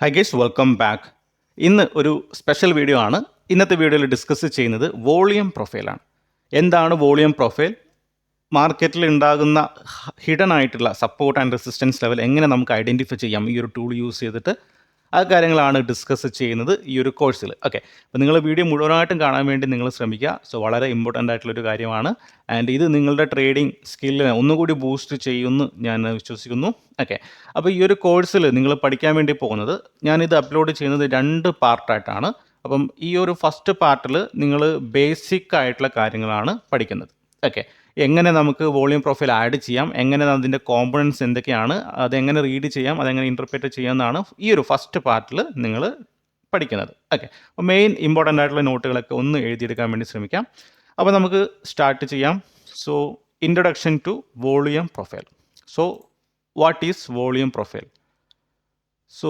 High guys, welcome back. ഇന്ന് ഒരു special video ആണ്. ഇന്നത്തെ വീഡിയോയിൽ ഡിസ്കസ് ചെയ്യുന്നത് വോളിയം പ്രൊഫൈലാണ്. എന്താണ് വോളിയം പ്രൊഫൈൽ? മാർക്കറ്റിൽ ഉണ്ടാകുന്ന ഹിഡൻ ആയിട്ടുള്ള സപ്പോർട്ട് ആൻഡ് റെസിസ്റ്റൻസ് ലെവൽ എങ്ങനെ നമുക്ക് ഐഡൻറ്റിഫൈ ചെയ്യാം ഈ ഒരു ടൂൾ യൂസ് ചെയ്തിട്ട്, ആ കാര്യങ്ങളാണ് ഡിസ്കസ് ചെയ്യുന്നത് ഈ ഒരു കോഴ്സിൽ. ഓക്കെ, അപ്പോൾ നിങ്ങൾ വീഡിയോ മുഴുവനായിട്ടും കാണാൻ വേണ്ടി നിങ്ങൾ ശ്രമിക്കുക. സോ വളരെ ഇമ്പോർട്ടൻ്റ് ആയിട്ടുള്ളൊരു കാര്യമാണ്. ആൻഡ് ഇത് നിങ്ങളുടെ ട്രേഡിംഗ് സ്കില്ലിനെ ഒന്നുകൂടി ബൂസ്റ്റ് ചെയ്യുമെന്ന് ഞാൻ വിശ്വസിക്കുന്നു. ഓക്കെ, അപ്പോൾ ഈ ഒരു കോഴ്സിൽ നിങ്ങൾ പഠിക്കാൻ വേണ്ടി പോകുന്നത്, ഞാനിത് അപ്ലോഡ് ചെയ്യുന്നത് 2 പാർട്ടായിട്ടാണ്. അപ്പം ഈ ഒരു ഫസ്റ്റ് പാർട്ടിൽ നിങ്ങൾ ബേസിക് ആയിട്ടുള്ള കാര്യങ്ങളാണ് പഠിക്കുന്നത്. ഓക്കെ, എങ്ങനെ നമുക്ക് വോളിയം പ്രൊഫൈൽ ആഡ് ചെയ്യാം, എങ്ങനെ അതിൻ്റെ കോമ്പണൻസ് എന്തൊക്കെയാണ്, അതെങ്ങനെ റീഡ് ചെയ്യാം, അതെങ്ങനെ ഇൻ്റർപ്രറ്റ് ചെയ്യാമെന്നാണ് ഈ ഒരു ഫസ്റ്റ് പാർട്ടിൽ നിങ്ങൾ പഠിക്കുന്നത്. ഓക്കെ, അപ്പോൾ മെയിൻ ഇമ്പോർട്ടൻ്റ് ആയിട്ടുള്ള നോട്ടുകളൊക്കെ ഒന്ന് എഴുതിയെടുക്കാൻ വേണ്ടി ശ്രമിക്കാം. അപ്പോൾ നമുക്ക് സ്റ്റാർട്ട് ചെയ്യാം. So introduction to volume profile. So what is volume profile? So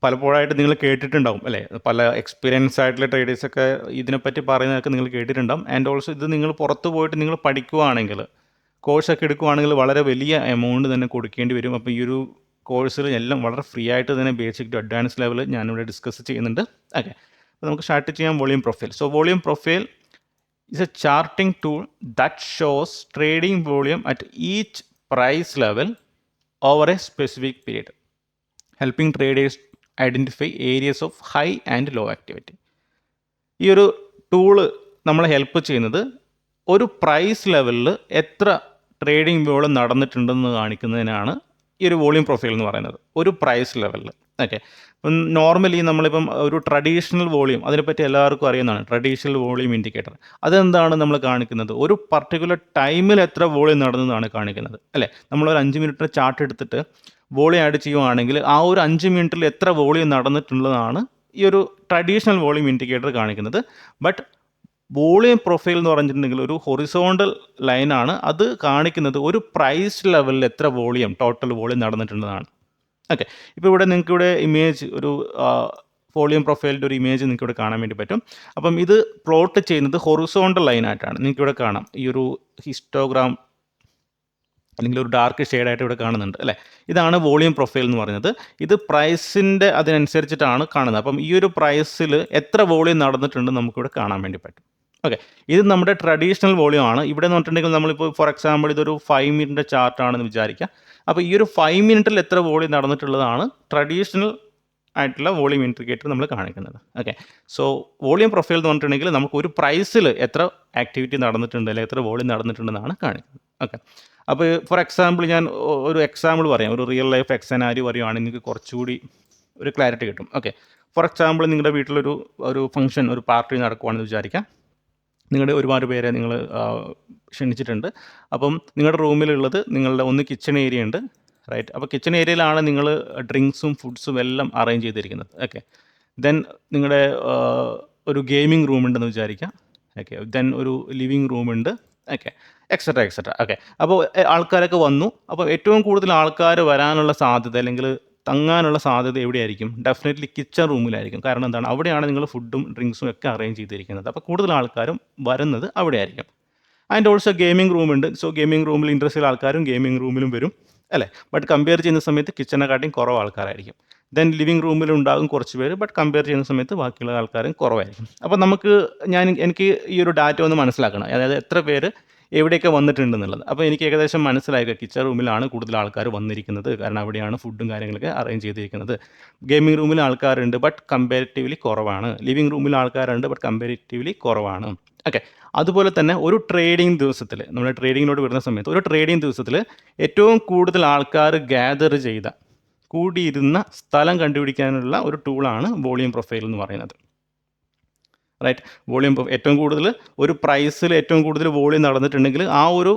പലപ്പോഴായിട്ട് നിങ്ങൾ കേട്ടിട്ടുണ്ടാവും അല്ലേ, പല എക്സ്പീരിയൻസ് ആയിട്ടുള്ള ട്രേഡേഴ്സൊക്കെ ഇതിനെപ്പറ്റി പറയുന്നതൊക്കെ നിങ്ങൾ കേട്ടിട്ടുണ്ടാവും. ആൻഡ് ഓൾസോ ഇത് നിങ്ങൾ പുറത്ത് പോയിട്ട് നിങ്ങൾ പഠിക്കുവാണെങ്കിൽ, കോഴ്സൊക്കെ എടുക്കുവാണെങ്കിൽ വളരെ വലിയ എമൗണ്ട് തന്നെ കൊടുക്കേണ്ടി വരും. അപ്പോൾ ഈ ഒരു കോഴ്സിൽ എല്ലാം വളരെ ഫ്രീ ആയിട്ട് തന്നെ ബേസിക് ടു അഡ്വാൻസ് ലെവൽ ഞാനിവിടെ ഡിസ്കസ് ചെയ്യുന്നുണ്ട്. ഓക്കെ, അപ്പോൾ നമുക്ക് സ്റ്റാർട്ട് ചെയ്യാം volume profile. So volume profile is a charting tool that shows trading volume at each price level over a specific period, helping traders identify areas of high and low activity. ഈ ഒരു tool നമ്മളെ help ചെയ്യുന്നത് ഒരു price ലെവലിൽ എത്ര trading volume നടന്നിട്ടുണ്ടെന്ന് കാണിക്കുന്നതിനാണ് ഈ ഒരു volume profile എന്ന് പറയുന്നത്, ഒരു പ്രൈസ് ലെവലിൽ. ഓക്കെ, ഇപ്പം നോർമലി നമ്മളിപ്പം ഒരു ട്രഡീഷണൽ വോളിയം, അതിനെപ്പറ്റി എല്ലാവർക്കും അറിയുന്നതാണ് ട്രഡീഷണൽ വോളിയം ഇൻഡിക്കേറ്റർ. അതെന്താണ് നമ്മൾ കാണിക്കുന്നത്? ഒരു പർട്ടിക്കുലർ ടൈമിൽ എത്ര വോളിയം നടന്നതാണ് കാണിക്കുന്നത് അല്ലേ. നമ്മളൊരു 5 മിനിറ്റ് ചാർട്ട് എടുത്തിട്ട് വോളിയം ആഡ് ചെയ്യുവാണെങ്കിൽ ആ ഒരു 5 മിനിറ്റിൽ എത്ര വോളിയം നടന്നിട്ടുള്ളതാണ് ഈ ഒരു ട്രഡീഷണൽ വോളിയം ഇൻഡിക്കേറ്റർ കാണിക്കുന്നത്. ബട്ട് വോളിയം പ്രൊഫൈൽ എന്ന് പറഞ്ഞിട്ടുണ്ടെങ്കിൽ ഒരു ഹൊറിസോണ്ടൽ ലൈനാണ്, അത് കാണിക്കുന്നത് ഒരു പ്രൈസ് ലെവലിൽ എത്ര വോളിയം, ടോട്ടൽ വോളിയം നടന്നിട്ടുള്ളതാണ്. ഓക്കെ, ഇപ്പോൾ ഇവിടെ നിങ്ങൾക്ക് ഇവിടെ ഇമേജ്, ഒരു വോളിയം പ്രൊഫൈലിൻ്റെ ഒരു ഇമേജ് നിങ്ങൾക്ക് ഇവിടെ കാണാൻ വേണ്ടി പറ്റും. അപ്പം ഇത് പ്ലോട്ട് ചെയ്യുന്നത് ഹൊറിസോണ്ടൽ ലൈനായിട്ടാണ്. നിങ്ങൾക്ക് ഇവിടെ കാണാം ഈ ഒരു ഹിസ്റ്റോഗ്രാം അല്ലെങ്കിൽ ഒരു ഡാർക്ക് ഷെയ്ഡായിട്ട് ഇവിടെ കാണുന്നുണ്ട് അല്ലേ. ഇതാണ് വോളിയം പ്രൊഫൈൽ എന്ന് പറയുന്നത്. ഇത് പ്രൈസിൻ്റെ അതിനനുസരിച്ചിട്ടാണ് കാണുന്നത്. അപ്പം ഈ ഒരു പ്രൈസിൽ എത്ര വോളിയം നടന്നിട്ടുണ്ട് നമുക്കിവിടെ കാണാൻ വേണ്ടി പറ്റും. ഓക്കെ, ഇത് നമ്മുടെ ട്രഡീഷണൽ വോളിയം ആണ്. ഇവിടെ എന്ന് പറഞ്ഞിട്ടുണ്ടെങ്കിൽ നമ്മളിപ്പോൾ ഫോർ എക്സാമ്പിൾ ഇതൊരു 5 മിനിറ്റ് ചാർട്ടാണെന്ന് വിചാരിക്കുക. അപ്പോൾ ഈ ഒരു 5 മിനിറ്റിൽ എത്ര വോളിയം നടന്നിട്ടുള്ളതാണ് ട്രഡീഷണൽ ആയിട്ടുള്ള വോളിയം ഇൻഡിക്കേറ്റർ നമ്മൾ കാണിക്കുന്നത്. ഓക്കെ, സോ വോളിയം പ്രൊഫൈൽ എന്ന് പറഞ്ഞിട്ടുണ്ടെങ്കിൽ നമുക്ക് ഒരു പ്രൈസിൽ എത്ര ആക്ടിവിറ്റി നടന്നിട്ടുണ്ട് അല്ലെങ്കിൽ എത്ര വോളിയം നടന്നിട്ടുണ്ടെന്നാണ് കാണിക്കുന്നത്. ഓക്കെ, അപ്പോൾ ഫോർ എക്സാമ്പിൾ ഞാൻ ഒരു എക്സാമ്പിൾ പറയാം, ഒരു റിയൽ ലൈഫ് എക്സനാരി പറയുവാണെങ്കിൽ നിങ്ങൾക്ക് കുറച്ചുകൂടി ഒരു ക്ലാരിറ്റി കിട്ടും. ഓക്കെ, ഫോർ എക്സാമ്പിൾ നിങ്ങളുടെ വീട്ടിലൊരു ഫംഗ്ഷൻ, ഒരു പാർട്ടി നടക്കുവാണെന്ന് വിചാരിക്കാം. നിങ്ങളുടെ ഒരുപാട് പേരെ നിങ്ങൾ ക്ഷണിച്ചിട്ടുണ്ട്. അപ്പം നിങ്ങളുടെ റൂമിലുള്ളത് നിങ്ങളുടെ ഒന്ന് കിച്ചൺ ഏരിയ ഉണ്ട്, റൈറ്റ്. അപ്പോൾ കിച്ചൺ ഏരിയയിലാണ് നിങ്ങൾ ഡ്രിങ്ക്സും ഫുഡ്സും എല്ലാം അറേഞ്ച് ചെയ്തിരിക്കുന്നത്. ഓക്കെ, ദെൻ നിങ്ങളുടെ ഒരു ഗെയിമിംഗ് റൂം ഉണ്ടെന്ന് വിചാരിക്കാം. ഓക്കെ, ദെൻ ഒരു ലിവിങ് റൂമുണ്ട്. Okay, etcetera etcetera. ഓക്കെ, അപ്പോൾ ആൾക്കാരൊക്കെ വന്നു. അപ്പോൾ ഏറ്റവും കൂടുതൽ ആൾക്കാർ വരാനുള്ള സാധ്യത അല്ലെങ്കിൽ തങ്ങാനുള്ള സാധ്യത എവിടെയായിരിക്കും? ഡെഫിനറ്റ്ലി കിച്ചൺ റൂമിലായിരിക്കും. കാരണം എന്താണ്? അവിടെയാണ് നിങ്ങൾ ഫുഡും ഡ്രിങ്ക്സും ഒക്കെ അറേഞ്ച് ചെയ്തിരിക്കുന്നത്. അപ്പോൾ കൂടുതൽ ആൾക്കാരും വരുന്നത് അവിടെയായിരിക്കും. ആൻഡ് ഓൾസോ ഗെയിമിംഗ് റൂമുണ്ട്. സോ ഗെയിമിംഗ് റൂമിൽ ഇൻട്രസ്റ്റ് ഉള്ള ആൾക്കാരും ഗെയിമിംഗ് റൂമിലും വരും അല്ലേ. ബട്ട് കമ്പയർ ചെയ്യുന്ന സമയത്ത് കിച്ചണെക്കാട്ടിയും കുറവ് ആൾക്കാരായിരിക്കും. ദെൻ ലിവിങ് റൂമിലുണ്ടാകും കുറച്ച് പേര്, ബട്ട് കമ്പയർ ചെയ്യുന്ന സമയത്ത് ബാക്കിയുള്ള ആൾക്കാരും കുറവായിരിക്കും. അപ്പോൾ എനിക്ക് ഈ ഒരു ഡാറ്റ ഒന്ന് മനസ്സിലാക്കണം, അതായത് എത്ര പേര് എവിടെയൊക്കെ വന്നിട്ടുണ്ടെന്നുള്ളത്. അപ്പോൾ എനിക്ക് ഏകദേശം മനസ്സിലാക്കുക കിച്ചൺ റൂമിലാണ് കൂടുതൽ ആൾക്കാർ വന്നിരിക്കുന്നത്, കാരണം അവിടെയാണ് ഫുഡും കാര്യങ്ങളൊക്കെ അറേഞ്ച് ചെയ്തിരിക്കുന്നത്. ഗെയിമിംഗ് റൂമിൽ ആൾക്കാരുണ്ട്, ബട്ട് കമ്പാരിറ്റീവ്ലി കുറവാണ്. ലിവിങ് റൂമിൽ ആൾക്കാരുണ്ട്, ബട്ട് കമ്പാരിറ്റീവ്ലി കുറവാണ്. ഓക്കെ, അതുപോലെ തന്നെ ഒരു ട്രേഡിംഗ് ദിവസത്തിൽ, നമ്മൾ ട്രേഡിങ്ങിലോട്ട് വരുന്ന സമയത്ത് ഒരു ട്രേഡിംഗ് ദിവസത്തിൽ ഏറ്റവും കൂടുതൽ ആൾക്കാർ ഗ്യാദർ ചെയ്ത, കൂടിയിരുന്ന സ്ഥലം കണ്ടുപിടിക്കാനുള്ള ഒരു ടൂളാണ് വോളിയം പ്രൊഫൈൽ എന്ന് പറയുന്നത്, റൈറ്റ്. വോളിയം ഏറ്റവും കൂടുതൽ ഒരു പ്രൈസിൽ ഏറ്റവും കൂടുതൽ വോളിയം നടന്നിട്ടുണ്ടെങ്കിൽ ആ ഒരു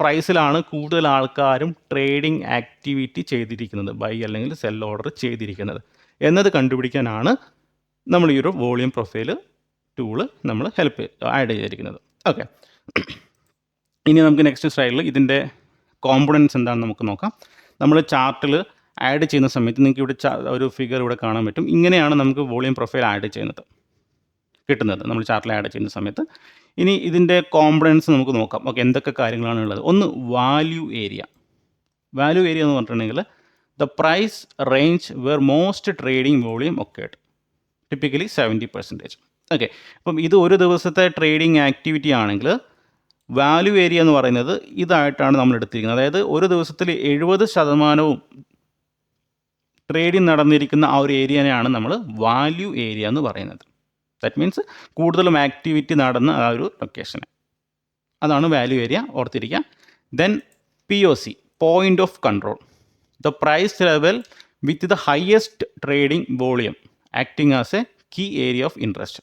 പ്രൈസിലാണ് കൂടുതൽ ആൾക്കാരും ട്രേഡിംഗ് ആക്ടിവിറ്റി ചെയ്തിരിക്കുന്നത്, ബൈ അല്ലെങ്കിൽ സെൽ ഓർഡർ ചെയ്തിരിക്കുന്നത് എന്നത് കണ്ടുപിടിക്കാനാണ് നമ്മൾ ഈ ഒരു വോളിയം പ്രൊഫൈൽ ടൂള് നമ്മൾ ആഡ് ചെയ്തിരിക്കുന്നത്. ഓക്കെ, ഇനി നമുക്ക് നെക്സ്റ്റ് സ്ലൈഡിൽ ഇതിൻ്റെ കോമ്പണൻസ് എന്താണെന്ന് നമുക്ക് നോക്കാം. നമ്മൾ ചാർട്ടിൽ ആഡ് ചെയ്യുന്ന സമയത്ത് നിങ്ങൾക്ക് ഇവിടെ ഒരു ഫിഗർ ഇവിടെ കാണാൻ പറ്റും. ഇങ്ങനെയാണ് നമുക്ക് വോളിയം പ്രൊഫൈൽ ആഡ് ചെയ്യുന്നത് കിട്ടുന്നത്, നമ്മൾ ചാർട്ടിൽ ആഡ് ചെയ്യുന്ന സമയത്ത്. ഇനി ഇതിൻ്റെ കോമ്പണൻസ് നമുക്ക് നോക്കാം. ഓക്കെ, എന്തൊക്കെ കാര്യങ്ങളാണ് ഉള്ളത്? ഒന്ന് വാല്യൂ ഏരിയ. വാല്യൂ ഏരിയ എന്ന് പറഞ്ഞിട്ടുണ്ടെങ്കിൽ the price range where most trading volume occurred, typically 70%. Okay, അപ്പം ഇത് ഒരു ദിവസത്തെ ട്രേഡിംഗ് ആക്ടിവിറ്റി ആണെങ്കിൽ വാല്യൂ ഏരിയ എന്ന് പറയുന്നത് ഇതായിട്ടാണ് നമ്മൾ എടുത്തിരിക്കുന്നത്. അതായത് ഒരു ദിവസത്തിൽ 70% ട്രേഡിംഗ് നടന്നിരിക്കുന്ന ആ ഒരു ഏരിയനെയാണ് നമ്മൾ വാല്യൂ ഏരിയ എന്ന് പറയുന്നത്. ദാറ്റ് മീൻസ് കൂടുതലും ആക്ടിവിറ്റി നടന്ന ആ ഒരു ലൊക്കേഷന്, അതാണ് വാല്യൂ ഏരിയ, ഓർത്തിരിക്കുക. Then POC, point of control, the price level with the highest trading volume acting as a key area of interest.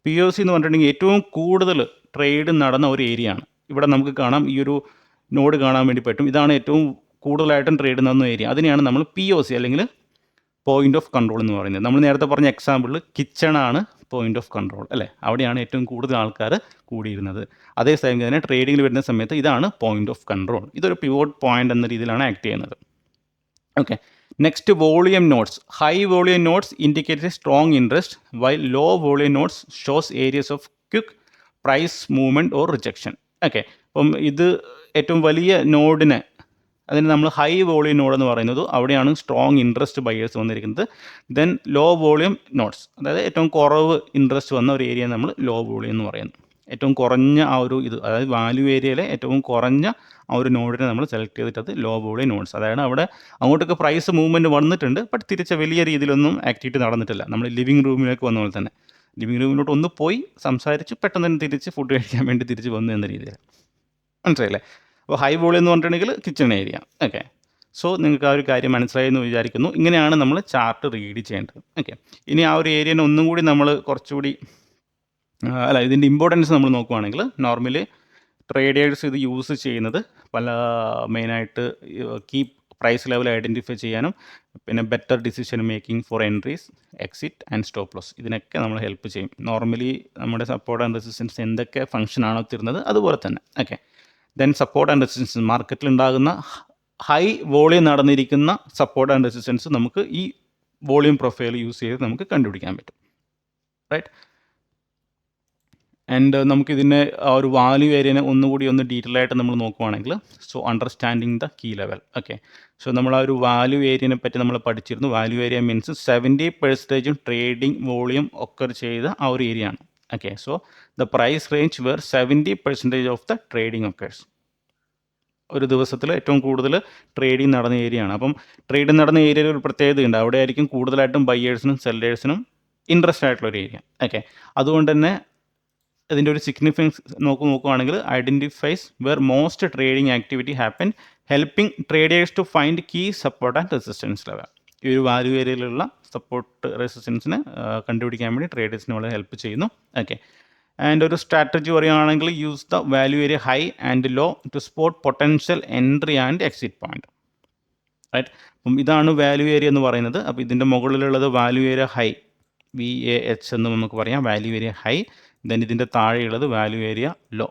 POC എന്ന് പറഞ്ഞിട്ടുണ്ടെങ്കിൽ ഏറ്റവും കൂടുതൽ ട്രേഡ് നടന്ന ഒരു ഏരിയ ആണ്. ഇവിടെ നമുക്ക് കാണാം, ഈ ഒരു നോഡ് കാണാൻ വേണ്ടി പറ്റും. ഇതാണ് ഏറ്റവും കൂടുതലായിട്ടും ട്രേഡ് നടന്ന ഏരിയ. അതിനെയാണ് നമ്മൾ POC അല്ലെങ്കിൽ പോയിന്റ് ഓഫ് കൺട്രോൾ എന്ന് പറയുന്നത്. നമ്മൾ നേരത്തെ പറഞ്ഞ എക്സാമ്പിളിൽ കിച്ചണാണ് പോയിന്റ് ഓഫ് കൺട്രോൾ അല്ലേ, അവിടെയാണ് ഏറ്റവും കൂടുതൽ ആൾക്കാർ കൂടിയിരുന്നത്. അതേസമയം തന്നെ ട്രേഡിങ്ങിൽ വരുന്ന സമയത്ത് ഇതാണ് പോയിന്റ് ഓഫ് കൺട്രോൾ. ഇതൊരു പിവോട്ട് പോയിന്റ് എന്ന രീതിയിലാണ് ആക്ട് ചെയ്യുന്നത്. Okay, next volume nodes. High volume nodes indicates a strong interest, while low volume nodes shows areas of quick price movement or rejection. Okay, അപ്പം ഇത് ഏറ്റവും വലിയ നോഡിനെ, അതിന് നമ്മൾ ഹൈ വോളിയം നോഡ് എന്ന് പറയുന്നത്, അവിടെയാണ് സ്ട്രോങ് ഇൻട്രസ്റ്റ് ബയേഴ്സ് വന്നിരിക്കുന്നത്. ദെൻ ലോ വോളിയം നോട്ട്സ്, അതായത് ഏറ്റവും കുറവ് ഇൻട്രസ്റ്റ് വന്ന ഒരു ഏരിയ നമ്മൾ ലോ വോളിയം എന്ന് പറയുന്നു. ഏറ്റവും കുറഞ്ഞ ആ ഒരു ഇത്, അതായത് വാല്യൂ ഏരിയയിലെ ഏറ്റവും കുറഞ്ഞ ആ ഒരു നോഡിനെ നമ്മൾ സെലക്ട് ചെയ്തിട്ടത് ലോ വോളിയം നോട്ട്സ്. അതായത് അവിടെ അങ്ങോട്ടൊക്കെ പ്രൈസ് മൂവ്മെൻറ്റ് വന്നിട്ടുണ്ട്, ബട്ട് തിരിച്ച വലിയ രീതിയിലൊന്നും ആക്ടിവിറ്റി നടന്നിട്ടില്ല. നമ്മൾ ലിവിങ് റൂമിലേക്ക് വന്ന പോലെ തന്നെ ലിവിങ് റൂമിലോട്ട് ഒന്ന് പോയി സംസാരിച്ച് പെട്ടെന്ന് തന്നെ തിരിച്ച് ഫുഡ് കഴിക്കാൻ വേണ്ടി തിരിച്ച് വന്നു എന്ന രീതിയിൽ. മനസ്സിലായില്ലേ? അപ്പോൾ ഹൈ വോളിയം എന്ന് പറഞ്ഞിട്ടുണ്ടെങ്കിൽ കിച്ചൺ ഏരിയ. ഓക്കെ, സോ നിങ്ങൾക്ക് ആ ഒരു കാര്യം മനസ്സിലായി എന്ന് വിചാരിക്കുന്നു. ഇങ്ങനെയാണ് നമ്മൾ ചാർട്ട് റീഡ് ചെയ്യേണ്ടത്. ഓക്കെ, ഇനി ആ ഒരു ഏരിയനെ ഒന്നും കൂടി നമ്മൾ കുറച്ചുകൂടി ഇതിൻ്റെ ഇമ്പോർട്ടൻസ് നമ്മൾ നോക്കുവാണെങ്കിൽ, നോർമലി ട്രേഡേഴ്സ് ഇത് യൂസ് ചെയ്യുന്നത് പല മെയിനായിട്ട് കീപ് പ്രൈസ് ലെവൽ ഐഡൻറ്റിഫൈ ചെയ്യാനും, പിന്നെ better decision making for entries, exit and stop loss, ഇതിനൊക്കെ നമ്മൾ ഹെൽപ്പ് ചെയ്യും. നോർമലി നമ്മുടെ സപ്പോർട്ട് ആൻഡ് റെസിസ്റ്റൻസ് എന്തൊക്കെ ഫംഗ്ഷൻ ആണോ തരുന്നത് അതുപോലെ തന്നെ. Okay, then support and resistance, മാർക്കറ്റിൽ ഉണ്ടാകുന്ന ഹൈ വോളിയം നടന്നിരിക്കുന്ന സപ്പോർട്ട് ആൻഡ് റെസിസ്റ്റൻസ് നമുക്ക് ഈ വോളിയം പ്രൊഫൈൽ യൂസ് ചെയ്ത് നമുക്ക് കണ്ടുപിടിക്കാൻ പറ്റും. റൈറ്റ്, ആൻഡ് നമുക്കിതിനെ ആ ഒരു വാല്യൂ ഏരിയനെ ഒന്നുകൂടി ഒന്ന് ഡീറ്റെയിൽ ആയിട്ട് നമ്മൾ നോക്കുവാണെങ്കിൽ, so understanding the key level. Okay, so നമ്മൾ ആ ഒരു വാല്യൂ ഏരിയനെ പറ്റി നമ്മൾ പഠിച്ചിരുന്നു. Value area means 70% trading volume occur ചെയ്ത ആ ഒരു ഏരിയ ആണ്. Okay, so the price range where 70% of the trading occurs. ഒരു ദിവസത്തിൽ ഏറ്റവും കൂടുതൽ ട്രേഡിംഗ് നടന്ന ഏരിയ ആണ്. അപ്പം ട്രേഡിംഗ് നടന്ന ഏരിയയിൽ ഒരു പ്രത്യേകതയുണ്ട്, അവിടെ ആയിരിക്കും കൂടുതലായിട്ടും ബയ്യേഴ്സിനും സെല്ലേഴ്സിനും ഇൻട്രസ്റ്റ് ആയിട്ടുള്ള ഒരു ഏരിയ. ഓക്കെ, അതുകൊണ്ട് തന്നെ ഇതിൻ്റെ ഒരു സിഗ്നിഫിക്കൻസ് നോക്കുവാണെങ്കിൽ, identifies where most trading activity happen, helping traders to find key support and resistance level. ഈ ഒരു വാല്യൂ ഏരിയയിലുള്ള സപ്പോർട്ട് റെസിസ്റ്റൻസിനെ കണ്ടുപിടിക്കാൻ വേണ്ടി ട്രേഡേഴ്സിന് വളരെ ഹെൽപ്പ് ചെയ്യുന്നു. ഓക്കെ, ആൻഡ് ഒരു സ്ട്രാറ്റജി പറയുകയാണെങ്കിൽ, use the value area high and low to spot potential entry and exit point. Right, അപ്പം ഇതാണ് വാല്യൂ ഏരിയ എന്ന് പറയുന്നത്. അപ്പോൾ ഇതിൻ്റെ മുകളിലുള്ളത് വാല്യൂ ഏരിയ ഹൈ, VAH എന്ന് നമുക്ക് പറയാം, വാല്യൂ ഏരിയ ഹൈ. ദെൻ ഇതിൻ്റെ താഴെയുള്ളത് വാല്യൂ ഏരിയ ലോ.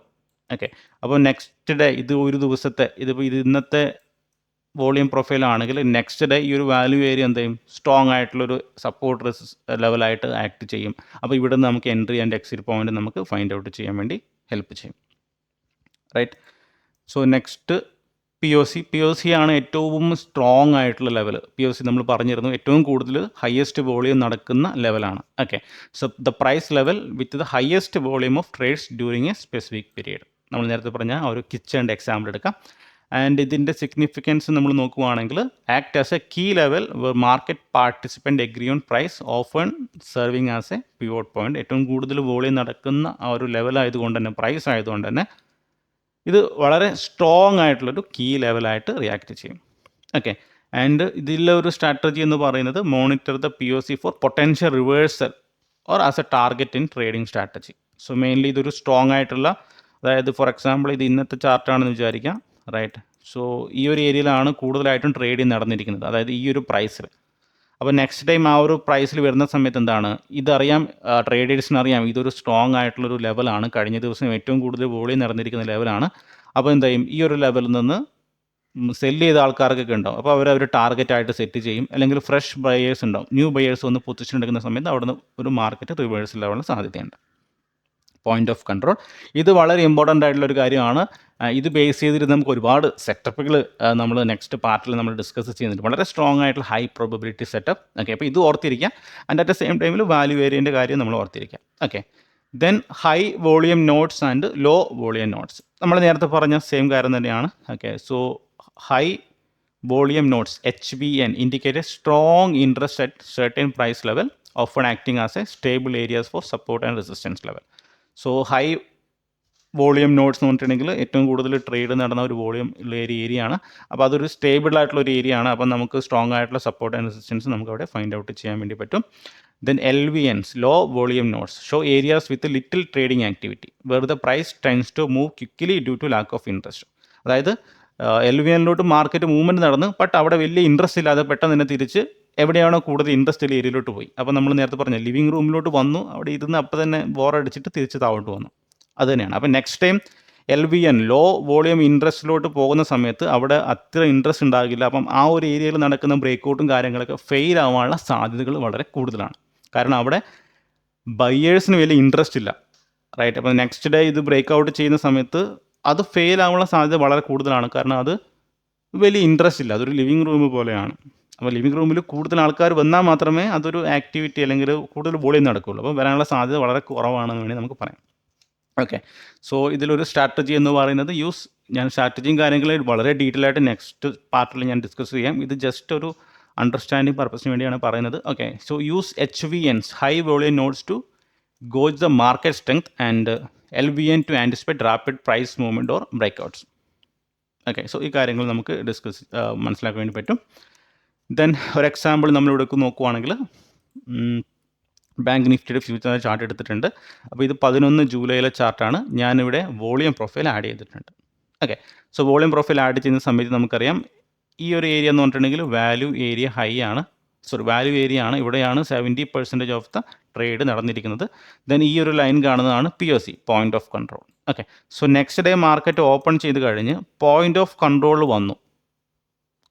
ഓക്കെ, അപ്പോൾ നെക്സ്റ്റ് ഡേ, ഇത് ഒരു ദിവസത്തെ, ഇതിപ്പോൾ ഇത് ഇന്നത്തെ വോളിയം പ്രൊഫൈൽ ആണെങ്കിൽ, നെക്സ്റ്റ് ഡേ ഈ ഒരു വാല്യൂ ഏരിയ എന്ത് ചെയ്യും, സ്ട്രോങ് ആയിട്ടുള്ളൊരു സപ്പോർട്ട് ലെവലായിട്ട് ആക്ട് ചെയ്യും. അപ്പോൾ ഇവിടെ നിന്ന് നമുക്ക് എൻട്രി ആൻഡ് എക്സിറ്റ് പോയിന്റ് നമുക്ക് ഫൈൻഡ് ഔട്ട് ചെയ്യാൻ വേണ്ടി ഹെൽപ്പ് ചെയ്യും. റൈറ്റ്, സോ നെക്സ്റ്റ് POC ആണ് ഏറ്റവും സ്ട്രോങ് ആയിട്ടുള്ള ലെവൽ. POC നമ്മൾ പറഞ്ഞിരുന്നു ഏറ്റവും കൂടുതൽ ഹയസ്റ്റ് വോളിയം നടക്കുന്ന ലെവലാണ്. Okay, so the price level with the highest volume of trades during a specific period. നമ്മൾ നേരത്തെ പറഞ്ഞ ആ ഒരു കിച്ചണിൻ്റെ എക്സാമ്പിൾ എടുക്കാം. ആൻഡ് ഇതിൻ്റെ സിഗ്നിഫിക്കൻസ് നമ്മൾ നോക്കുവാണെങ്കിൽ, act as a key level market participant agree on price, often serving as a pivot point. ഏറ്റവും കൂടുതൽ വോളിയം നടക്കുന്ന ആ ഒരു ലെവലായതുകൊണ്ട് തന്നെ, പ്രൈസ് ആയതുകൊണ്ട് തന്നെ ഇത് വളരെ സ്ട്രോങ് ആയിട്ടുള്ളൊരു കീ ലെവലായിട്ട് റിയാക്ട് ചെയ്യും. ഓക്കെ, ആൻഡ് ഇതിലെ ഒരു സ്ട്രാറ്റജി എന്ന് പറയുന്നത്, monitor the POC four potential reversal or as A target in trading strategy. So mainly ഇതൊരു സ്ട്രോങ് ആയിട്ടുള്ള, അതായത് ഫോർ എക്സാമ്പിൾ ഇത് ഇന്നത്തെ ചാർട്ടാണെന്ന് വിചാരിക്കാം. റൈറ്റ്, സോ ഈ ഒരു ഏരിയയിലാണ് കൂടുതലായിട്ടും ട്രേഡിംഗ് നടന്നിരിക്കുന്നത്, അതായത് ഈ ഒരു പ്രൈസിൽ. അപ്പോൾ നെക്സ്റ്റ് ടൈം ആ ഒരു പ്രൈസിൽ വരുന്ന സമയത്ത് എന്താണ്, ഇതറിയാം, ട്രേഡേഴ്സിന് അറിയാം ഇതൊരു സ്ട്രോങ് ആയിട്ടുള്ളൊരു ലെവലാണ്, കഴിഞ്ഞ ദിവസം ഏറ്റവും കൂടുതൽ വോളിയം നടന്നിരിക്കുന്ന ലെവലാണ്. അപ്പോൾ എന്താ ചെയ്യും, ഈ ഒരു ലെവലിൽ നിന്ന് സെല്ല് ചെയ്ത ആൾക്കാർക്കൊക്കെ ഉണ്ടാവും. അപ്പോൾ അവർ ടാർഗറ്റായിട്ട് സെറ്റ് ചെയ്യും, അല്ലെങ്കിൽ ഫ്രഷ് ബയേഴ്സ് ഉണ്ടാവും, ന്യൂ ബയേഴ്സ് ഒന്ന് പൊസിഷൻ എടുക്കുന്ന സമയത്ത് അവിടെ നിന്ന് ഒരു മാർക്കറ്റ് റിവേഴ്സൽ ലെവലിന് സാധ്യതയുണ്ട്. Point of control. ഇത് വളരെ ഇമ്പോർട്ടൻ്റ് ആയിട്ടുള്ള ഒരു കാര്യമാണ്. ഇത് ബേസ് ചെയ്തിട്ട് നമുക്ക് ഒരുപാട് സെറ്റപ്പുകൾ നമ്മൾ നെക്സ്റ്റ് പാർട്ടിൽ നമ്മൾ ഡിസ്കസ് ചെയ്യുന്നുണ്ട്. വളരെ സ്ട്രോങ് ആയിട്ടുള്ള ഹൈ പ്രോബബിലിറ്റി സെറ്റപ്പ്. ഓക്കെ, അപ്പോൾ ഇത് ഓർത്തിരിക്കുക. ആൻഡ് അറ്റ് ദ സെയിം ടൈമിൽ വാല്യൂ ഏരിയൻ്റെ കാര്യം നമ്മൾ ഓർത്തിരിക്കുക. Okay, then high volume nodes and low volume nodes. നമ്മൾ നേരത്തെ പറഞ്ഞ സെയിം കാര്യം തന്നെയാണ്. Okay, so high volume nodes HVN indicate a strong interest at certain price level, often acting as a stable areas for support and resistance level. So high volume notes എന്ന് പറഞ്ഞിട്ടുണ്ടെങ്കിൽ ഏറ്റവും കൂടുതൽ trade നടന്ന ഒരു volume ഉള്ള ഒരു ഏരിയ ആണ്. അപ്പോൾ അതൊരു സ്റ്റേബിൾ ആയിട്ടുള്ള ഒരു ഏരിയ ആണ്. അപ്പം നമുക്ക് സ്ട്രോങ് ആയിട്ടുള്ള സപ്പോർട്ട് ആൻഡ് റെസിസ്റ്റൻസ് നമുക്ക് അവിടെ ഫൈൻഡ് ഔട്ട് ചെയ്യാൻ വേണ്ടി പറ്റും. Then LVNs, low volume nodes, show areas with little trading activity where the price tends to move quickly due to lack of interest. അതായത് LVNലോട്ട് മാർക്കറ്റ് മൂവ്മെൻറ്റ് നടന്ന് but അവിടെ വലിയ ഇൻട്രസ്റ്റ് ഇല്ലാതെ പെട്ടെന്ന് തന്നെ തിരിച്ച് എവിടെയാണോ കൂടുതൽ ഇൻട്രസ്റ്റ് ഉള്ള ഏരിയയിലോട്ട് പോയി. അപ്പോൾ നമ്മൾ നേരത്തെ പറഞ്ഞ ലിവിങ് റൂമിലോട്ട് വന്നു, അവിടെ ഇരുന്ന് അപ്പോൾ തന്നെ ബോറടിച്ചിട്ട് തിരിച്ച് താഴോട്ട് വന്നു. അത് തന്നെയാണ്. അപ്പോൾ next time LVN, low volume ഇൻട്രസ്റ്റിലോട്ട് പോകുന്ന സമയത്ത് അവിടെ അത്ര ഇൻട്രസ്റ്റ് ഉണ്ടാകില്ല. അപ്പം ആ ഒരു ഏരിയയിൽ നടക്കുന്ന ബ്രേക്കൗട്ടും കാര്യങ്ങളൊക്കെ ഫെയിൽ ആവാനുള്ള സാധ്യതകൾ വളരെ കൂടുതലാണ്. കാരണം അവിടെ ബയേഴ്സിന് വലിയ ഇൻട്രസ്റ്റ് ഇല്ല, റൈറ്റ്. അപ്പോൾ നെക്സ്റ്റ് ഡേ ഇത് ബ്രേക്ക് ഔട്ട് ചെയ്യുന്ന സമയത്ത് അത് ഫെയിൽ ആവാനുള്ള സാധ്യത വളരെ കൂടുതലാണ്. കാരണം അത് വലിയ ഇൻട്രസ്റ്റ് ഇല്ല, അതൊരു ലിവിങ് റൂം പോലെയാണ്. അപ്പോൾ ലിവിങ് റൂമിൽ കൂടുതൽ ആൾക്കാർ വന്നാൽ മാത്രമേ അതൊരു ആക്ടിവിറ്റി അല്ലെങ്കിൽ കൂടുതൽ വോളിയം നടക്കുകയുള്ളൂ. അപ്പോൾ വരാനുള്ള സാധ്യത വളരെ കുറവാണെന്ന് വേണമെങ്കിൽ നമുക്ക് പറയാം. ഓക്കെ, സോ ഇതിലൊരു സ്ട്രാറ്റജി എന്ന് പറയുന്നത് ഞാൻ സ്ട്രാറ്റജിയും കാര്യങ്ങളും വളരെ ഡീറ്റെയിൽ ആയിട്ട് നെക്സ്റ്റ് പാർട്ടിൽ ഞാൻ ഡിസ്കസ് ചെയ്യാം. ഇത് ജസ്റ്റ് ഒരു അണ്ടർസ്റ്റാൻഡിങ് പർപ്പസിന് വേണ്ടിയാണ് പറയുന്നത്. Okay, so use HVNs, high volume nodes to gauge the market strength and LVN to anticipate rapid price movement or breakouts. Okay, so ഈ കാര്യങ്ങൾ നമുക്ക് മനസ്സിലാക്കാൻ വേണ്ടി പറ്റും. ദെൻ ഒരു എക്സാമ്പിൾ നമ്മളിവിടെ നോക്കുവാണെങ്കിൽ ബാങ്ക് നിഫ്റ്റിയുടെ ഫ്യൂച്ചർ ചാർട്ട് എടുത്തിട്ടുണ്ട്. അപ്പോൾ ഇത് 11 ജൂലൈയിലെ ചാർട്ടാണ്. ഞാനിവിടെ വോളിയം പ്രൊഫൈൽ ആഡ് ചെയ്തിട്ടുണ്ട്. Okay, so volume profile add ചെയ്യുന്ന സമയത്ത് നമുക്കറിയാം ഈ ഒരു ഏരിയ എന്ന് പറഞ്ഞിട്ടുണ്ടെങ്കിൽ വാല്യൂ ഏരിയ ഹൈ ആണ്. വാല്യൂ ഏരിയ ആണ്. ഇവിടെയാണ് 70% ഓഫ് ദ ട്രേഡ് നടന്നിരിക്കുന്നത്. ദെൻ ഈ ഒരു ലൈൻ കാണുന്നതാണ് POC, point of control. Okay, so next day market open ചെയ്ത് കഴിഞ്ഞ് പോയിന്റ് ഓഫ് കൺട്രോൾ വന്നു.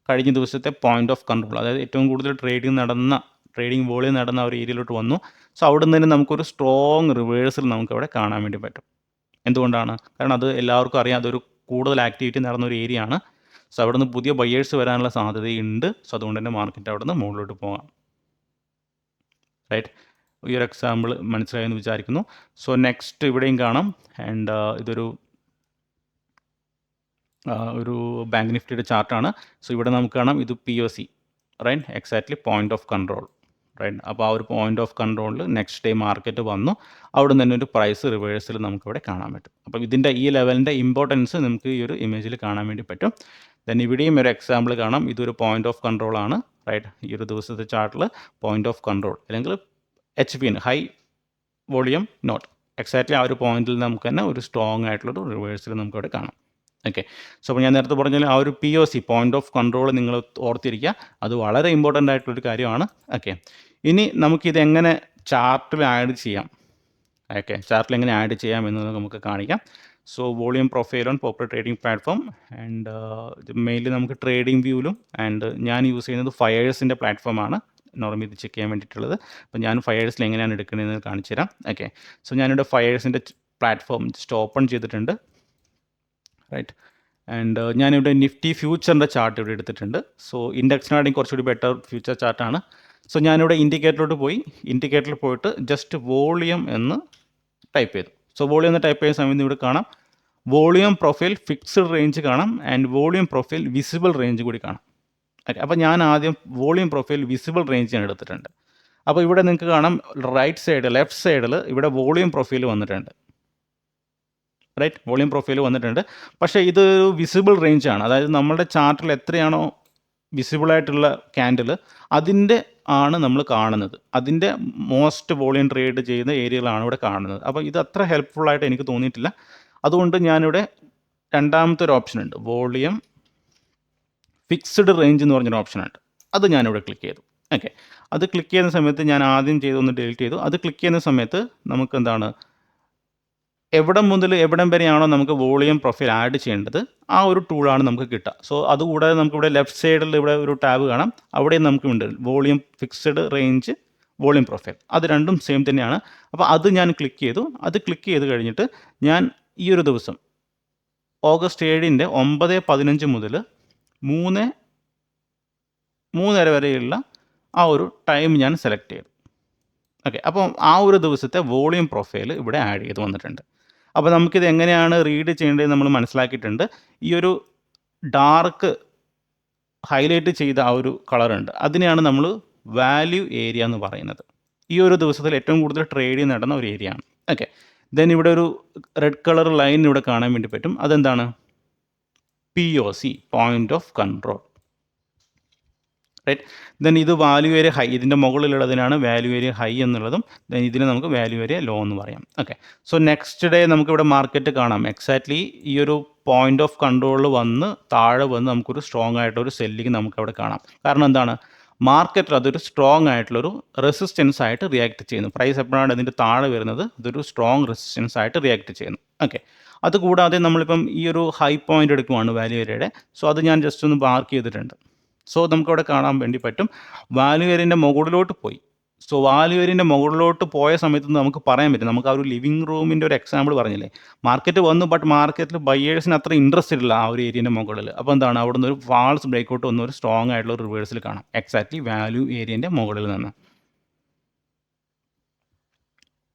കഴിഞ്ഞ ദിവസത്തെ പോയിന്റ് ഓഫ് കൺട്രോൾ, അതായത് ഏറ്റവും കൂടുതൽ ട്രേഡിംഗ് വോളിയം നടന്ന ഒരു ഏരിയയിലോട്ട് വന്നു. സോ അവിടെ നിന്ന് തന്നെ നമുക്കൊരു സ്ട്രോങ് റിവേഴ്സൽ നമുക്ക് അവിടെ കാണാൻ വേണ്ടി പറ്റും. എന്തുകൊണ്ടാണ്? കാരണം അത് എല്ലാവർക്കും അറിയാം, അതൊരു കൂടുതൽ ആക്ടിവിറ്റി നടന്ന ഒരു ഏരിയ ആണ്. സോ അവിടെ നിന്ന് പുതിയ ബയേഴ്സ് വരാനുള്ള സാധ്യതയുണ്ട്. സോ അതുകൊണ്ട് തന്നെ മാർക്കറ്റ് അവിടെ നിന്ന് മുകളിലോട്ട് പോകാം, റൈറ്റ്. ഈ ഒരു എക്സാമ്പിൾ മനസ്സിലായെന്ന് വിചാരിക്കുന്നു. സോ നെക്സ്റ്റ് ഇവിടെയും കാണാം. ആൻഡ് ഇതൊരു ബാങ്ക് നിഫ്റ്റിയുടെ ചാർട്ടാണ്. സോ ഇവിടെ നമുക്ക് കാണാം ഇത് POC, right, exactly point of control, right. അപ്പോൾ ആ ഒരു പോയിന്റ് ഓഫ് കൺട്രോളിൽ നെക്സ്റ്റ് ഡേ മാർക്കറ്റ് വന്നു. അവിടെ നിന്ന് തന്നെ ഒരു പ്രൈസ് റിവേഴ്സൽ നമുക്കിവിടെ കാണാൻ പറ്റും. അപ്പോൾ ഇതിൻ്റെ ഈ ലെവലിൻ്റെ ഇമ്പോർട്ടൻസ് നമുക്ക് ഈ ഒരു ഇമേജിൽ കാണാൻ വേണ്ടി പറ്റും. ദെൻ ഇവിടെയും ഒരു എക്സാമ്പിൾ കാണാം. ഇതൊരു പോയിന്റ് ഓഫ് കൺട്രോൾ ആണ്, റൈറ്റ്. ഈ ഒരു ദിവസത്തെ ചാർട്ടിൽ പോയിന്റ് ഓഫ് കൺട്രോൾ അല്ലെങ്കിൽ HVN, high volume node, exactly ആ ഒരു പോയിന്റിൽ നമുക്ക് തന്നെ ഒരു സ്ട്രോങ് ആയിട്ടുള്ളൊരു റിവേഴ്സൽ നമുക്കിവിടെ കാണാം. ഓക്കെ, സോ അപ്പോൾ ഞാൻ നേരത്തെ പറഞ്ഞാൽ ആ ഒരു POC, പോയിന്റ് ഓഫ് കൺട്രോൾ നിങ്ങൾ ഓർത്തിരിക്കുക. അത് വളരെ ഇമ്പോർട്ടൻ്റ് ആയിട്ടുള്ളൊരു കാര്യമാണ്. ഓക്കെ, ഇനി നമുക്കിത് എങ്ങനെ ചാർട്ടിൽ ആഡ് ചെയ്യാം, ഓക്കെ, ചാർട്ടിൽ എങ്ങനെ ആഡ് ചെയ്യാം എന്നത് നമുക്ക് കാണിക്കാം. So volume profile on popular trading platform and ഇത് മെയിൻലി നമുക്ക് ട്രേഡിംഗ് വ്യൂവിലും ആൻഡ് ഞാൻ യൂസ് ചെയ്യുന്നത് ഫയേഴ്സിൻ്റെ പ്ലാറ്റ്ഫോമാണ് നോർമലി ഇത് ചെക്ക് ചെയ്യാൻ വേണ്ടിയിട്ടുള്ളത്. അപ്പോൾ ഞാൻ ഫയേഴ്സിൽ എങ്ങനെയാണ് എടുക്കുന്നതെന്ന് കാണിച്ചു തരാം. ഓക്കെ, സോ ഞാനിവിടെ ഫയേഴ്സിൻ്റെ പ്ലാറ്റ്ഫോം ജസ്റ്റ് ഓപ്പൺ ചെയ്തിട്ടുണ്ട്, റൈറ്റ്. ആൻഡ് ഞാനിവിടെ നിഫ്റ്റി ഫ്യൂച്ചറിൻ്റെ ചാർട്ട് ഇവിടെ എടുത്തിട്ടുണ്ട്. സോ ഇൻഡെക്സിനാണെങ്കിൽ കുറച്ചുകൂടി ബെറ്റർ ഫ്യൂച്ചർ ചാർട്ടാണ്. സോ ഞാനിവിടെ ഇൻഡിക്കേറ്ററിലോട്ട് പോയി, ഇൻഡിക്കേറ്ററിൽ പോയിട്ട് ജസ്റ്റ് വോളിയം എന്ന് ടൈപ്പ് ചെയ്തു. സോ വോളിയം എന്ന് ടൈപ്പ് ചെയ്യുന്ന സമയത്ത് ഇവിടെ കാണാം വോളിയം പ്രൊഫൈൽ ഫിക്സ്ഡ് റേഞ്ച് കാണാം and volume profile visible range കൂടി കാണാം. ഓക്കെ, അപ്പോൾ ഞാൻ ആദ്യം വോളിയം പ്രൊഫൈൽ വിസിബിൾ റേഞ്ച് ഞാൻ എടുത്തിട്ടുണ്ട്. അപ്പോൾ ഇവിടെ നിങ്ങൾക്ക് കാണാം ലെഫ്റ്റ് സൈഡിൽ ഇവിടെ വോളിയം പ്രൊഫൈൽ വന്നിട്ടുണ്ട്, റൈറ്റ്. വോളിയം പ്രൊഫൈൽ വന്നിട്ടുണ്ട്. പക്ഷേ ഇത് വിസിബിൾ റേഞ്ചാണ്. അതായത് നമ്മുടെ ചാർട്ടിൽ എത്രയാണോ വിസിബിളായിട്ടുള്ള ക്യാൻഡിൽ അതിൻ്റെ ആണ് നമ്മൾ കാണുന്നത്. അതിൻ്റെ മോസ്റ്റ് വോളിയം ട്രേഡ് ചെയ്യുന്ന ഏരിയകളാണ് ഇവിടെ കാണുന്നത്. അപ്പോൾ ഇത് അത്ര ഹെൽപ്ഫുള്ളായിട്ട് എനിക്ക് തോന്നിയിട്ടില്ല. അതുകൊണ്ട് ഞാനിവിടെ രണ്ടാമത്തെ ഒരു ഓപ്ഷൻ ഉണ്ട്, വോളിയം ഫിക്സ്ഡ് റേഞ്ച് എന്ന് പറഞ്ഞൊരു ഓപ്ഷൻ ഉണ്ട്. അത് ഞാനിവിടെ ക്ലിക്ക് ചെയ്തു. ഓക്കെ, അത് ക്ലിക്ക് ചെയ്യുന്ന സമയത്ത് ഞാൻ ആദ്യം ചെയ്തൊന്ന് ഡിലീറ്റ് ചെയ്തു. അത് ക്ലിക്ക് ചെയ്യുന്ന സമയത്ത് നമുക്ക് എന്താണ്, എവിടം മുതൽ എവിടം വരെയാണോ നമുക്ക് വോളിയം പ്രൊഫൈൽ ആഡ് ചെയ്യേണ്ടത് ആ ഒരു ടൂളാണ് നമുക്ക് കിട്ടുക. സോ അതുകൂടാതെ നമുക്കിവിടെ ലെഫ്റ്റ് സൈഡിൽ ഇവിടെ ഒരു ടാബ് കാണാം. അവിടെ നമുക്കുണ്ട് volume fixed range, volume profile. അത് രണ്ടും സെയിം തന്നെയാണ്. അപ്പോൾ അത് ഞാൻ ക്ലിക്ക് ചെയ്തു. അത് ക്ലിക്ക് ചെയ്ത് കഴിഞ്ഞിട്ട് ഞാൻ ഈ ഒരു ദിവസം ഓഗസ്റ്റ് 7-ൻ്റെ 9:15 മുതൽ 3:30 വരെയുള്ള ആ ഒരു ടൈം ഞാൻ സെലക്ട് ചെയ്തു. ഓക്കെ, അപ്പോൾ ആ ഒരു ദിവസത്തെ വോളിയം പ്രൊഫൈൽ ഇവിടെ ആഡ് ചെയ്ത് വന്നിട്ടുണ്ട്. അപ്പോൾ നമുക്കിത് എങ്ങനെയാണ് റീഡ് ചെയ്യേണ്ടത് നമ്മൾ മനസ്സിലാക്കിയിട്ടുണ്ട്. ഈ ഒരു ഡാർക്ക് ഹൈലൈറ്റ് ചെയ്ത ആ ഒരു കളറുണ്ട്, അതിനെയാണ് നമ്മൾ വാല്യൂ ഏരിയ എന്ന് പറയുന്നത്. ഈ ഒരു ദിവസത്തിൽ ഏറ്റവും കൂടുതൽ ട്രേഡിങ് നടന്ന ഒരു ഏരിയ ആണ്. ഓക്കെ, ദെൻ ഇവിടെ ഒരു റെഡ് കളർ ലൈൻ ഇവിടെ കാണാൻ വേണ്ടി പറ്റും. അതെന്താണ്? POC, point of control. Right, then ഇത് വാല്യൂ ഏരിയ ഹൈ, ഇതിൻ്റെ മുകളിലുള്ളതിനാണ് വാല്യൂ ഏരിയ ഹൈ എന്നുള്ളതും, ദെൻ ഇതിന് നമുക്ക് വാല്യൂ ഏരിയ ലോ എന്ന് പറയാം. ഓക്കെ, സോ നെക്സ്റ്റ് ഡേ നമുക്കിവിടെ മാർക്കറ്റ് കാണാം. എക്സാക്ട്ലി ഈ ഒരു പോയിന്റ് ഓഫ് കൺട്രോളിൽ വന്ന് താഴെ വന്ന് നമുക്കൊരു സ്ട്രോങ് ആയിട്ടൊരു സെല്ലിങ് നമുക്കവിടെ കാണാം. കാരണം എന്താണ്? മാർക്കറ്റിൽ അതൊരു സ്ട്രോങ് ആയിട്ടുള്ളൊരു റെസിസ്റ്റൻസ് ആയിട്ട് റിയാക്ട് ചെയ്യുന്നു. പ്രൈസ് എപ്പോഴാണ് ഇതിൻ്റെ താഴെ വരുന്നത്, ഇതൊരു സ്ട്രോങ് റെസിസ്റ്റൻസ് ആയിട്ട് റിയാക്ട് ചെയ്യുന്നു. ഓക്കെ, അതുകൂടാതെ നമ്മളിപ്പം ഈ ഒരു ഹൈ പോയിന്റ് എടുക്കുവാണ് വാല്യൂ ഏരിയയുടെ. സോ അത് ഞാൻ ജസ്റ്റ് ഒന്ന് മാർക്ക് ചെയ്തിട്ടുണ്ട്. സോ നമുക്കവിടെ കാണാൻ വേണ്ടി പറ്റും വാല്യൂ ഏരിയൻ്റെ മുകളിലോട്ട് പോയി. സോ വാല്യൂ ഏരിയൻ്റെ മുകളിലോട്ട് പോയ സമയത്ത് നമുക്ക് പറയാൻ പറ്റും, നമുക്ക് ആ ഒരു ലിവിങ് റൂമിൻ്റെ ഒരു എക്സാമ്പിൾ പറഞ്ഞില്ലേ, മാർക്കറ്റ് വന്നു, ബട്ട് മാർക്കറ്റിൽ ബയേഴ്സിന് അത്ര ഇൻട്രസ്റ്റ് ഇല്ല ആ ഒരു ഏരിയൻ്റെ മുകളിൽ. അപ്പോൾ എന്താണ്, അവിടെ നിന്ന് ഒരു ഫാൾസ് ബ്രേക്കൗട്ട് വന്ന് ഒരു സ്ട്രോങ് ആയിട്ടുള്ള റിവേഴ്സിൽ കാണാം എക്സാക്ട്ലി വാല്യൂ ഏരിയൻ്റെ മുകളിൽ നിന്ന്.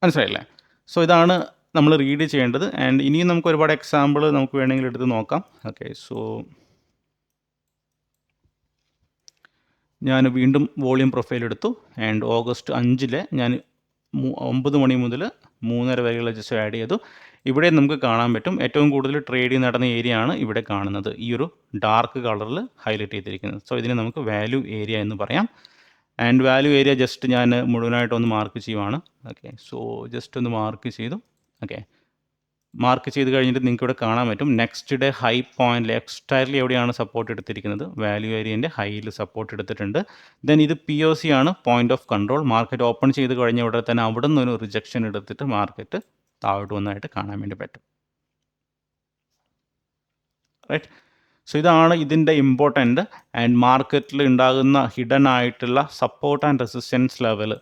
മനസ്സിലായില്ലേ? സോ ഇതാണ് നമ്മൾ റീഡ് ചെയ്യേണ്ടത്. ആൻഡ് ഇനിയും നമുക്ക് ഒരുപാട് എക്സാമ്പിൾ നമുക്ക് വേണമെങ്കിൽ എടുത്ത് നോക്കാം. ഓക്കെ, സോ ഞാൻ വീണ്ടും വോളിയം പ്രൊഫൈൽ എടുത്തു. ആൻഡ് ഓഗസ്റ്റ് 5 ഞാൻ 9 മണി മുതൽ 3:30 വരെയുള്ള ജസ്റ്റ് ആഡ് ചെയ്തു. ഇവിടെ നമുക്ക് കാണാൻ പറ്റും ഏറ്റവും കൂടുതൽ ട്രേഡിങ് നടന്ന ഏരിയ ആണ് ഇവിടെ കാണുന്നത്, ഈ ഒരു ഡാർക്ക് കളറിൽ ഹൈലൈറ്റ് ചെയ്തിരിക്കുന്നത്. സോ ഇതിനെ നമുക്ക് വാല്യൂ ഏരിയ എന്ന് പറയാം. ആൻഡ് വാല്യൂ ഏരിയ ജസ്റ്റ് ഞാൻ മുഴുവനായിട്ടൊന്ന് മാർക്ക് ചെയ്യുവാണ്. ഓക്കെ, സോ ജസ്റ്റ് ഒന്ന് മാർക്ക് ചെയ്തു. ഓക്കെ, മാർക്ക് ചെയ്ത് കഴിഞ്ഞിട്ട് നിങ്ങൾക്ക് ഇവിടെ കാണാൻ പറ്റും നെക്സ്റ്റ് ഡേ ഹൈ പോയിന്റിൽ എക്സ്റ്റയർലി എവിടെയാണ് സപ്പോർട്ട് എടുത്തിരിക്കുന്നത്, വാല്യൂ ഏരിയൻ്റെ ഹൈയിൽ സപ്പോർട്ട് എടുത്തിട്ടുണ്ട്. ദെൻ ഇത് POC ആണ്, point of control. Market open ചെയ്ത് കഴിഞ്ഞ ഉടനെ തന്നെ അവിടെ നിന്നൊരു റിജക്ഷൻ എടുത്തിട്ട് മാർക്കറ്റ് താഴോട്ട് വന്നതായിട്ട് കാണാൻ വേണ്ടി പറ്റും. റൈറ്റ്, സോ ഇതാണ് ഇതിൻ്റെ ഇമ്പോർട്ടൻ്റ്. ആൻഡ് മാർക്കറ്റിൽ ഉണ്ടാകുന്ന ഹിഡൻ ആയിട്ടുള്ള സപ്പോർട്ട് ആൻഡ് റെസിസ്റ്റൻസ് ലെവൽ,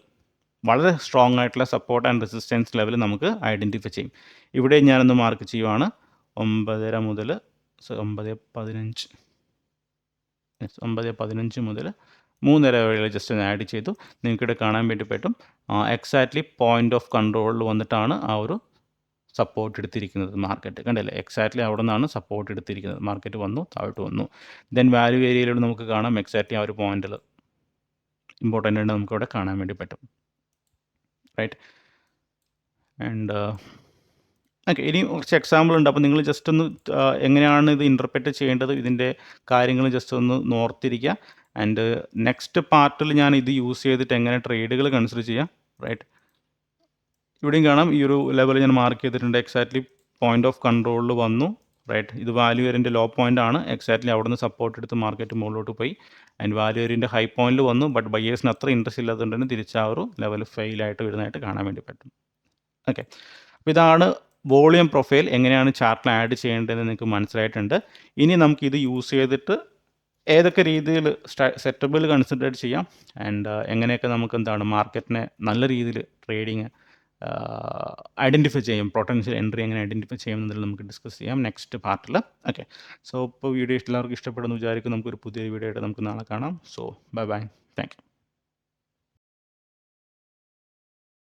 വളരെ സ്ട്രോങ് ആയിട്ടുള്ള സപ്പോർട്ട് ആൻഡ് റെസിസ്റ്റൻസ് ലെവൽ നമുക്ക് ഐഡൻറ്റിഫൈ ചെയ്യും. ഇവിടെ ഞാനൊന്ന് മാർക്ക് ചെയ്യുവാണ് 9:30 മുതൽ 9:15 മുതൽ 3:30 വരെ ജസ്റ്റ് ഒന്ന് ആഡ് ചെയ്തു. നിങ്ങൾക്കിവിടെ കാണാൻ വേണ്ടി പറ്റും എക്സാക്ട്ലി പോയിന്റ് ഓഫ് കൺട്രോളിൽ വന്നിട്ടാണ് ആ ഒരു സപ്പോർട്ട് എടുത്തിരിക്കുന്നത് മാർക്കറ്റ്. കണ്ടില്ലേ, എക്സാക്ട്ലി അവിടെ നിന്നാണ് സപ്പോർട്ട് എടുത്തിരിക്കുന്നത്. മാർക്കറ്റ് വന്നു, താഴോട്ട് വന്നു. ദെൻ വാല്യൂ ഏരിയയിലൂടെ നമുക്ക് കാണാം എക്സാക്ട്ലി ആ ഒരു പോയിന്റിൽ ഇമ്പോർട്ടൻ്റ് ആയിട്ട് നമുക്കവിടെ കാണാൻ വേണ്ടി പറ്റും. റൈറ്റ്, ആൻഡ് ഓക്കെ, ഇനി കുറച്ച് എക്സാമ്പിൾ ഉണ്ട്. അപ്പോൾ നിങ്ങൾ ജസ്റ്റ് ഒന്ന് എങ്ങനെയാണ് ഇത് ഇൻ്റർപ്രറ്റ് ചെയ്യേണ്ടത്, ഇതിൻ്റെ കാര്യങ്ങൾ ജസ്റ്റ് ഒന്ന് നോർത്തിരിക്കുക. ആൻഡ് നെക്സ്റ്റ് പാർട്ടിൽ ഞാൻ ഇത് യൂസ് ചെയ്തിട്ട് എങ്ങനെ ട്രേഡുകൾ കൺസിഡർ ചെയ്യാം. റൈറ്റ്, ഇവിടെയും കാണാം ഈ ഒരു ലെവൽ ഞാൻ മാർക്ക് ചെയ്തിട്ടുണ്ട്. എക്സാക്ട്ലി പോയിന്റ് ഓഫ് കൺട്രോളിൽ വന്നു. റൈറ്റ്, ഇത് വാല്യൂ ഏരിയൻ്റെ ലോ പോയിന്റ് ആണ്. എക്സാക്ട്ലി അവിടെ നിന്ന് സപ്പോർട്ട് എടുത്ത് മാർക്കറ്റ് മുകളിലോട്ട് പോയി. ആൻഡ് വാല്യൂ ഏരിയൻ്റെ ഹൈ പോയിന്റിൽ വന്നു, ബട്ട് ബയേഴ്സിന് അത്ര ഇൻട്രസ്റ്റ് ഇല്ലാത്തതുകൊണ്ട് തന്നെ തിരിച്ച് ആ ഒരു ലെവൽ ഫെയിലായിട്ട് വരുന്നതായിട്ട് കാണാൻ വേണ്ടി പറ്റും. ഓക്കെ, അപ്പോൾ ഇതാണ് വോളിയം പ്രൊഫൈൽ എങ്ങനെയാണ് ചാർട്ടിൽ ആഡ് ചെയ്യേണ്ടതെന്ന് നിങ്ങൾക്ക് മനസ്സിലായിട്ടുണ്ട്. ഇനി നമുക്കിത് യൂസ് ചെയ്തിട്ട് ഏതൊക്കെ രീതിയിൽ സെറ്റബിൾ കൺസിഡർ ചെയ്യാം, ആൻഡ് എങ്ങനെയൊക്കെ നമുക്ക് എന്താണ് മാർക്കറ്റിനെ നല്ല രീതിയിൽ ട്രേഡിങ് ഐഡൻറ്റിഫൈ ചെയ്യും, പൊട്ടൻഷ്യൽ എൻട്രി എങ്ങനെ ഐഡൻറ്റിഫൈ ചെയ്യുമെന്നതിൽ നമുക്ക് ഡിസ്കസ് ചെയ്യാം നെക്സ്റ്റ് പാർട്ടിൽ. ഓക്കെ, സോ ഇപ്പോൾ വീഡിയോ എല്ലാവർക്കും ഇഷ്ടപ്പെടുന്നു വിചാരിക്കും. നമുക്കൊരു പുതിയ വീഡിയോ ആയിട്ട് നമുക്ക് നാളെ കാണാം. So bye bye, thank you.